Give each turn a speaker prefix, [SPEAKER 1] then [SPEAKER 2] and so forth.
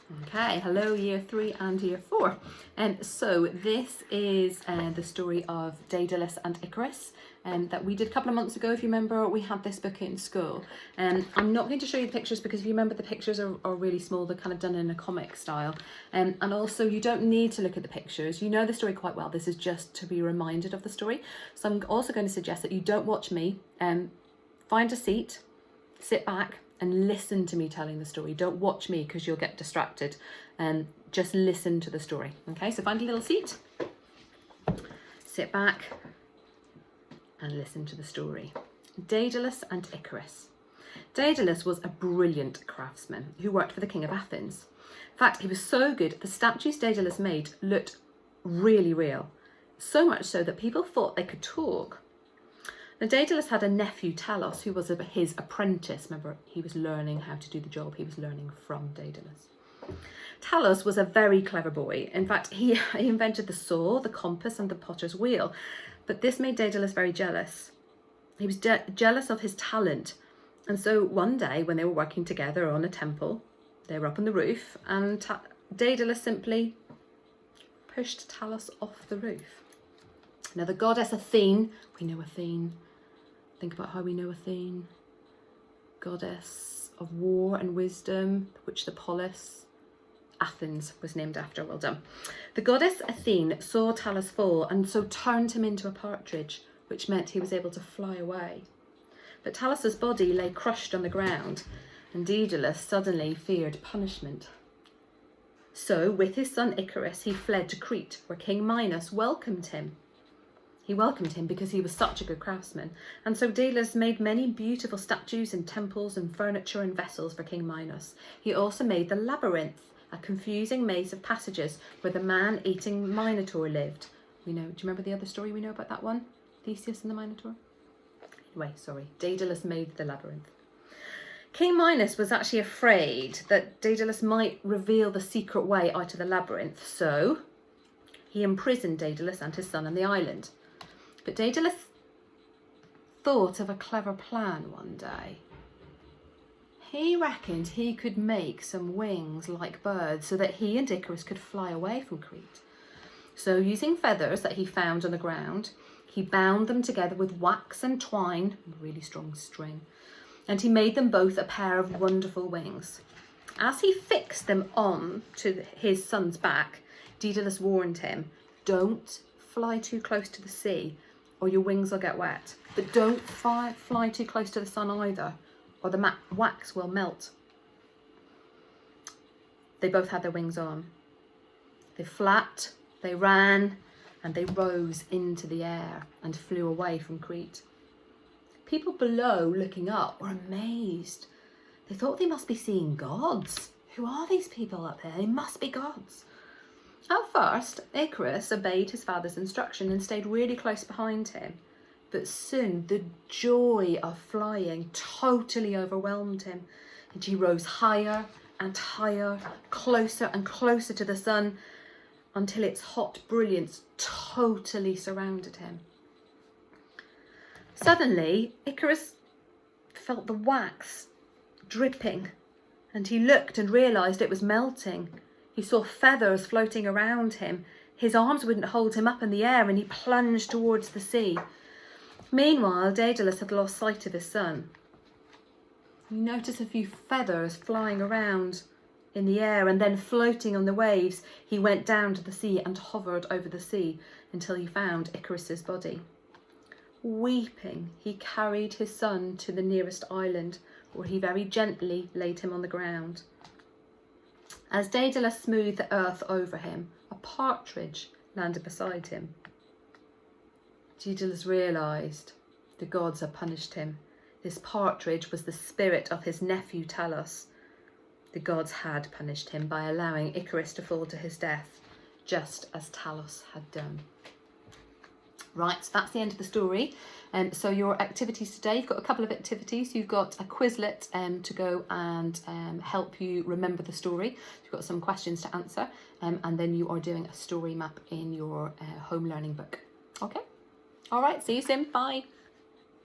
[SPEAKER 1] Okay, hello year 3 and year 4. So this is the story of Daedalus and Icarus that we did a couple of months ago. If you remember, we had this book in school. I'm not going to show you the pictures because if you remember, the pictures are really small. They're kind of done in a comic style. And also you don't need to look at the pictures. You know the story quite well. This is just to be reminded of the story. So I'm also going to suggest that you don't watch me. Find a seat, sit back, and listen to me telling the story. Don't watch me because you'll get distracted, and just listen to the story. Okay, so find a little seat, sit back and listen to the story. Daedalus and Icarus. Daedalus was a brilliant craftsman who worked for the king of Athens. In fact, he was so good, the statues Daedalus made looked really real. So much so that people thought they could talk. Now, Daedalus had a nephew, Talos, who was his apprentice. Remember, he was learning how to do the job. He was learning from Daedalus. Talos was a very clever boy. In fact, he invented the saw, the compass, and the potter's wheel. But this made Daedalus very jealous. He was jealous of his talent. And so one day, when they were working together on a temple, they were up on the roof, and Daedalus simply pushed Talos off the roof. Now, the goddess Athene, we know Athene. Think about how we know Athene. Goddess of war and wisdom, which the polis, Athens, was named after. Well done. The goddess Athene saw Talos fall and so turned him into a partridge, which meant he was able to fly away. But Talos's body lay crushed on the ground, and Daedalus suddenly feared punishment. So, with his son Icarus, he fled to Crete, where King Minos welcomed him. He welcomed him because he was such a good craftsman, and so Daedalus made many beautiful statues and temples and furniture and vessels for King Minos. He also made the labyrinth, a confusing maze of passages where the man-eating Minotaur lived. Do you remember the other story we know about that one? Theseus and the Minotaur? Anyway, sorry, Daedalus made the labyrinth. King Minos was actually afraid that Daedalus might reveal the secret way out of the labyrinth, so he imprisoned Daedalus and his son on the island. But Daedalus thought of a clever plan one day. He reckoned he could make some wings like birds so that he and Icarus could fly away from Crete. So using feathers that he found on the ground, he bound them together with wax and twine, really strong string, and he made them both a pair of wonderful wings. As he fixed them on to his son's back, Daedalus warned him, "Don't fly too close to the sea, or your wings will get wet. But don't fly too close to the sun either, or the wax will melt." They both had their wings on. They flapped, they ran, and they rose into the air and flew away from Crete. People below, looking up, were amazed. They thought they must be seeing gods. Who are these people up there? They must be gods. At first, Icarus obeyed his father's instruction and stayed really close behind him. But soon the joy of flying totally overwhelmed him, and he rose higher and higher, closer and closer to the sun, until its hot brilliance totally surrounded him. Suddenly, Icarus felt the wax dripping, and he looked and realised it was melting. He saw feathers floating around him. His arms wouldn't hold him up in the air, and he plunged towards the sea. Meanwhile, Daedalus had lost sight of his son. You notice a few feathers flying around in the air, and then floating on the waves, he went down to the sea and hovered over the sea until he found Icarus's body. Weeping, he carried his son to the nearest island, where he very gently laid him on the ground. As Daedalus smoothed the earth over him, a partridge landed beside him. Daedalus realised the gods had punished him. This partridge was the spirit of his nephew Talos. The gods had punished him by allowing Icarus to fall to his death, just as Talos had done. Right, so that's the end of the story. So your activities today, you've got a couple of activities. You've got a Quizlet to go and help you remember the story. You've got some questions to answer, and then you are doing a story map in your home learning book. Okay? All right, see you soon. Bye.